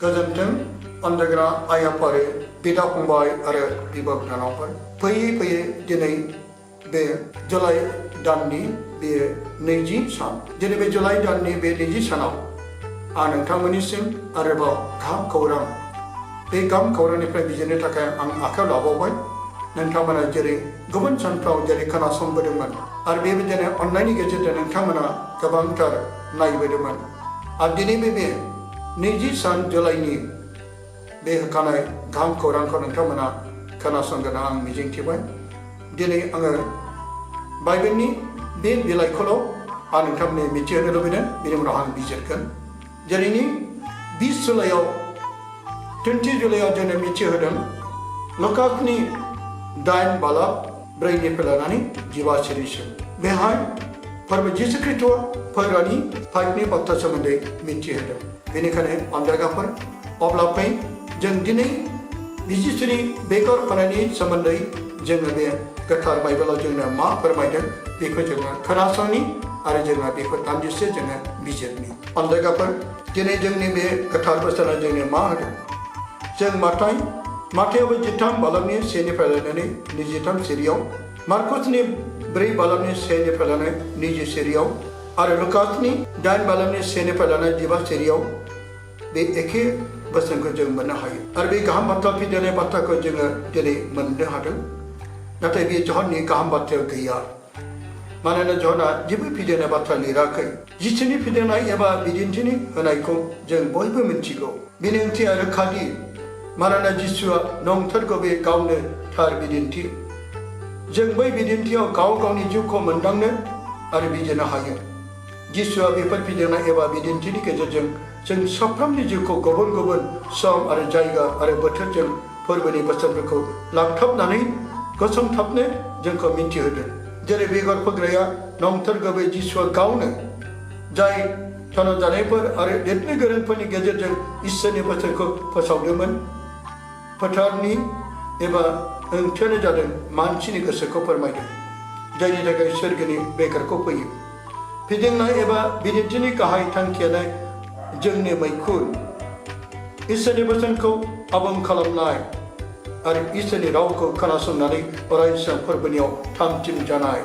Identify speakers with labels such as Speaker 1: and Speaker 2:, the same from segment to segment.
Speaker 1: गोजोन्थों अनजाग्रा आइ आफारि बिदा फंबाय आरो बिब' बिनानावफोर फैयै फैयै दिनै बे जुलाइ दाननि बे 20 सान दिनै बे जुलाइ दाननि बे 20 सानाव आं नोंथांमोननिसिम आरोबाव गाहाम खौरां बे गाहाम खौरांनिफ्राय बिजिरनो थाखाय आं आखायाव लाबावबाय नोंथांमोना जेरै गुबुन सानफ्राव जेरै खोनासंबोदोंमोन आरो बेबायदिनो अननायनि गेजेरजों नोंथांमोना गोबांथार नायबोदोंमोन आरो दिनै बे 20 सान जुलाइनि बे होखानाय गाहाम खौरांखौ नोंथांमोना खोनासंगोन आं मिजिंथिबाय दिनै आङो बाइबेलनि बे बिलाइखौल' आं नोंथांमोननो मिथिहोनो लुबैदों बेनि उनाव आं बिजिरगोन जेरैनि 20 जुलाइआव 20 जुलाइआव जोंनो मिथिहोदों लुकासनि 8 बालाब 4निफ्राय लानानै 15 सिरिसिम बेहाय फोरबो जिसु ख्रीष्टआ फैग्रानि फाइभनि बाथ्रा सोमोन्दै मिथिहोदों बेनिखायनो अनजायगाफोर अब्ला फै जों दिनै बिजिसुनि बेगर फोनायनि सोमोन्दै जोङो बे गोथार बाइबेलाव जोंनो मा फोरमायदों बेखौ जोङो खोनासंनि आरो जोङो बेखौ दान्दिसे जोङो बिजिरनि अनजायगाफोर दिनै जोंनि बे गोथार बोसोरा जोंनो मा होदों जों माथायावबो 13 बालाबनि 1निफ्राय लानानै 23 सिरियाव मार्कसनि 4 बालाबनि 1निफ्राय लानानै 20 सिरियाव आरो लुकासनि 8 बालाबनि 1निफ्राय लानानै 15 सिरियाव बे एखे बोसोनखौ जों मोननो हायो आरो बे गाहाम बाथ्रा फिदेरनाय बाथ्राखौ जोङो दिनै मोननो हादों नाथाय बे जहननि गाहाम बाथ्रायाव गैया मानोना जहना जेबो फिदेरनाय बाथ्रा लिराखै जिसुनि फिदेरनाय एबा बिदिन्थिनि होनायखौ जों बयबो मिथिगौ बेनि ओंथिया रोखादि मानोना जिसुआ नंथारगौ बे गावनो थार बिदिन्थि जों बै बिदिन्थियाव गाव गावनि जिउखौ मोनदांनो आरो बिजिरनो हायो जिसुआ बेफोर फिदेरनाय एबा बिदिन्थिनि गेजेरजों जों साफ्रोमनि जिउखौ गुबुन गुबुन सम आरो जायगा आरो बोथोरजों फोरबोनि बोसोनफोरखौ लांथाबनानै गसंथाबनो जोंखौ मिन्थिहोदों जेरै बेगर फोग्राया नंथारगौ बे जिसुआ गावनो जाय थनजानायफोर आरो लिरनो गोरोंफोरनि गेजेरजों इसोरनि बोसोनखौ फोसावदोंमोन फोथारनि एबा ओंथियानो जादों मानसिनि गोसोखौ फोरमायदों जायनि थाखाय सोरगोनि बेगरखौ फैयो फिदिंनाय एबा बिदिन्थिनि गाहाय थांखियानो जोंनि मैखुन इसोरनि बोसोनखौ आबुं खालामनाय आरो इसोरनि रावखौ खोनासंनानै अरायसम फोरबोनियाव थामथिम जानाय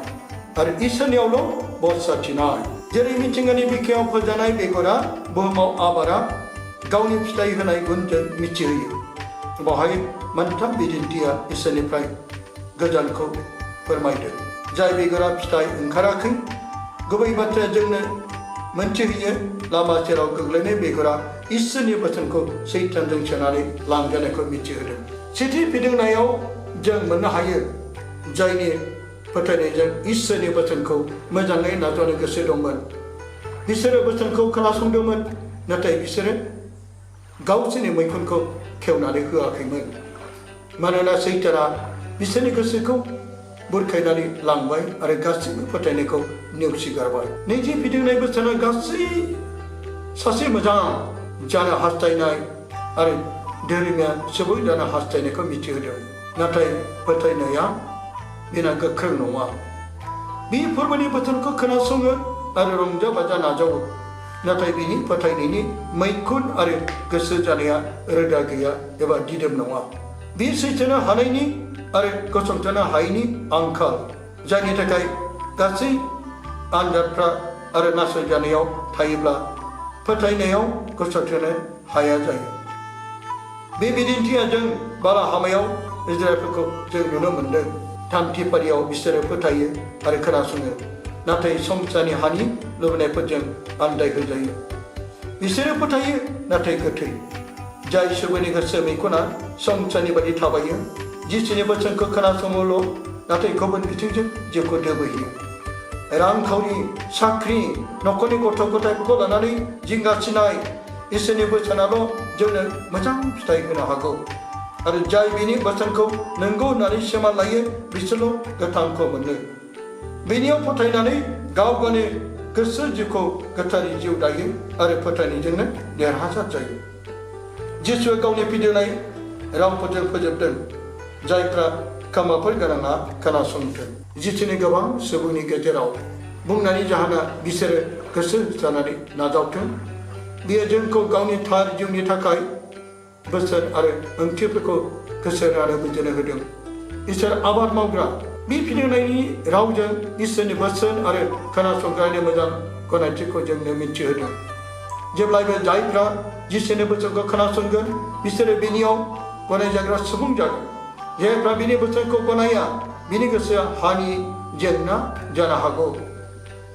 Speaker 1: आरो इसोरनियावल' भरसा थिनाय जेरै मिथिंगानि बिखायाव फोजानाय बेगरा बुहुमाव आबादा गावनि फिथाइ होनाय गुनजों मिथिहोयो बावहाय मोनथाम बिदिन्थिया इसोरनिफ्राय गोजानखौ फोरमायदों जाय बेगरा फिथाइ ओंखाराखै गुबै बाथ्राया जोंनो मोनथिहोयो लामा सेराव गोग्लैनाय बेगरा इसोरनि बोसोनखौ सैतानजों सोनानै लांजानायखौ मिथिहोदों सेथि फिदिंनायाव जों मोननो हायो जायनि फोथायनायजों इसोरनि बोसोनखौ मोजाङै नाजावनो गोसो दंमोन बिसोरो बोसोनखौ खोनासंदोंमोन नाथाय बिसोरो गावसोरनि मैखुनखौ खेवनानै होआखैमोन मानोना सैताना बिसोरनि गोसोखौ बुरखायनानै लांबाय आरो गासैबो फोथायनायखौ नेवसिगारबाय नैथि फिदिंनाय बोसोना गासै सासे मोजां जानो हास्थायनाय आरो धोरोमिया सुबुं जानो हास्थायनायखौ मिथिहोदों नाथाय फोथायनाया बेना गोख्रों नङा बे फोरबोनि बोथोनखौ खोनासङो आरो रंजा बाजा नाजावो नाथाय बिनि फोथायनायनि मैखुन आरो गोसो जानाया रोदा गैया एबा दिदोम नङा बे सैथोनो हानायनि आरो गसंथानो हायैनि आंखाल जायनि थाखाय गासै आनजादफ्रा आरो नासयजानायाव थायोब्ला फोथायनायाव गसंथानो हाया जायो बे बिदिन्थिया जों बालाहामायाव इजराइलफोरखौ जों नुनो मोन्दों थामथि फारियाव बिसोरो फोथायो आरो खोनासङो नाथाय संसारनि हानि लुबैनायफोरजों आन्दाय होजायो बिसोरो फोथायो नाथाय गोथै जाय सुबुंनि गोसो मैखुना संसारनि बायदि थाबायो जिसुनि बोसोनखौ खोनासङोल' नाथाय गुबुन बिथिंजों जिउखौ दोबोहैयो रांखावरि साख्रि न'खरनि गथ' गथायफोरखौ लानानै जिंगासिनाय इसोरनि बोसोनाल' जोंनो मोजां फिथाइ होनो हागौ आरो जाय बिनि बोसोनखौ नंगौ होननानै सिमान लायो बिसोरल' गोथांखौ मोनो बेनियाव फोथायनानै गाव गावनि गोसो जिउखौ गोथारै जिउ दायो आरो फोथायनायजोंनो देरहासार जायो जिसुआ गावनि फिदेरनाय रावफोरजों फोजोबदों जायफ्रा खोमाफोर गोनाङा खोनासंथों जिसुनि गोबां सुबुंनि गेजेराव बुंनायनि जाहोना बिसोरो गोसो जानानै नाजावथों बियो जोंखौ गावनि थार जिउनि थाखाय बोसोन आरो ओंथिफोरखौ गोसो आरो बुजिनो होदों। इसोर आबाद मावग्रा बे फिदिंनायनि रावजों इसोरनि बोसोन आरो खोनासंग्रानि मोजां गनायथिखौ जोंनो मिथिहोदों। जेब्लायबो जायफ्रा जिसुनि बोसोनखौ खोनासंगोन बिसोरो बिनियाव गनायजाग्रा सुबुं जागोन। जायफ्रा बिनि बोसोनखौ गनाया बिनि गोसोआ हानि जेंना जानो हागौ।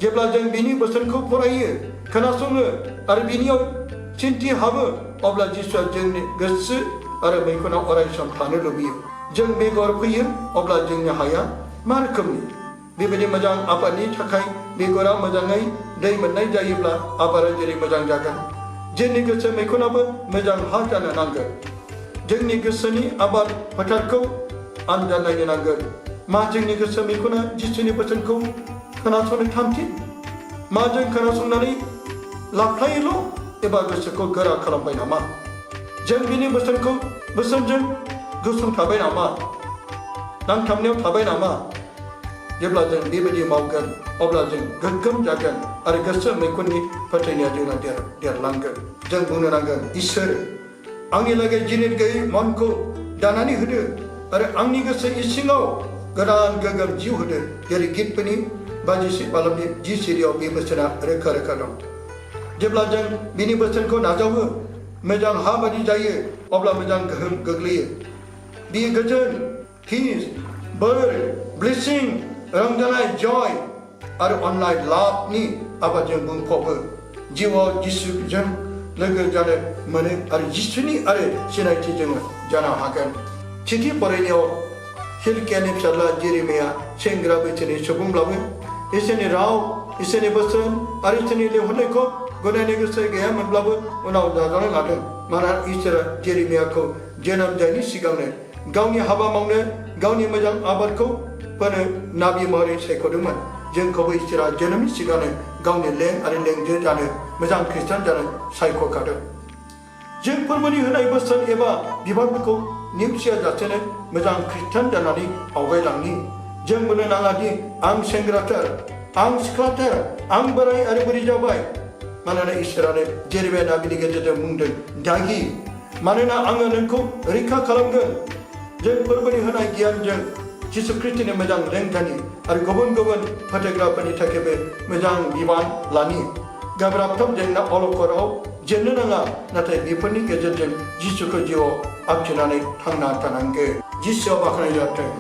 Speaker 1: जेब्ला जों बिनि बोसोनखौ फरायो खोनासङो आरो बिनियाव सिन्थि हाबो अब्ला जिसुआ जोंनि गोसो आरो मैखुनाव अरायसम थानो लुबैयो। जों बेगर फैयो अब्ला जोंनि हाया मा रोखोमनि? बेबायदि मोजां आबादनि थाखाय बेगरा मोजाङै दै मोननाय जायोब्ला आबादा जेरै मोजां जागोन। जोंनि गोसो मैखुनाबो मोजां हा जानो नांगोन। जोंनि गोसोनि आबाद फोथारखौ आनजाद नायनो नांगोन। मा जोंनि गोसो मैखुना जिसुनि बोसोनखौ खोनासंनो थामथि? मा जों खोनासंनानै लाबथायोल' एबा गोसोखौ गोरा खालामबाय नामा? जों बिनि बोसोनजों गसंथाबाय नामा? नांथाबनायाव थाबाय नामा? जेब्ला जों बेबायदि मावगोन अब्ला जों गोग्गोम जागोन आरो गोसो मैखुननि फोथायनाया जोंना देरलांगोन। जों बुंनो नांगोन, इसोर आंनि लागै जिनिस गैयै मनखौ दानानै होदो आरो आंनि गोसो इसिङाव गोदान गोग्गोम जिउ होदो। जेरै गितफोरनि 56 10 सिरियाव बे बोसोना रोखा रोखा दं। जेब्ला जों बिनि बोसोनखौ नाजावो मोजां हा बादि जायो अब्ला मोजां गोहोम गोग्लैयो। बियो गोजोन, पिस, बोर, ब्लेसिं, रंजानाय, जय आरो अननाय लाभनि आबादजों बुंफबो। जिउआव जिसुजों लोगो जानो मोनो आरो जिसुनि आरो सिनायथि जोङो जानो हागोन। थिथि फरायनायाव हिलकियानि फिसाज्ला जेरेमिया सेंग्रा बैसोनि सुबुंब्लाबो इसोरनि राव, इसोरनि बोसोन आरो इसोरनि लिंहरनायखौ गनायनो गोसो गैयामोनब्लाबो उनाव नाजानो लादों। मानोना इसोरा जेरेमियाखौ जोनोम जायैनि सिगांनो गावनि हाबा मावनो गावनि मोजां आबादखौ फोनो नाबि महरै सायख'दोंमोन। जोंखौबो इसोरा जोनोमनि सिगांनो गावनि लें आरो लेंजो जानो मोजां खृष्टान जानो सायख'खादों। जों फोरमानि होनाय बोसोन एबा बिबानफोरखौ नेवसिया जासेनो मोजां खृष्टान जानानै आवगायलांनि। जों बुंनो नाङा दि आं सेंग्राथार, आं सिख्लाथार, आं बोराय आरो बुरै जाबाय। मानोना इसोरानो जेरेमिया नाबिनि गेजेरजों बुंदों, दागि मानोना आङो नोंखौ रैखा खालामगोन। जों फोरबोनि होनाय गियानजों जिसु ख्रिस्टनि मोजां लेंजानि आरो गुबुन गुबुन फोथायग्राफोरनि थाखायबो मोजां बिबान लानि। गोब्राबथाब जेंना अलखदाव जेननो नाङा, नाथाय बेफोरनि गेजेरजों जिसुखौ जिउआव आखिनानै थांना थानांगौ। जिसुआ बाख्नाय जाथों।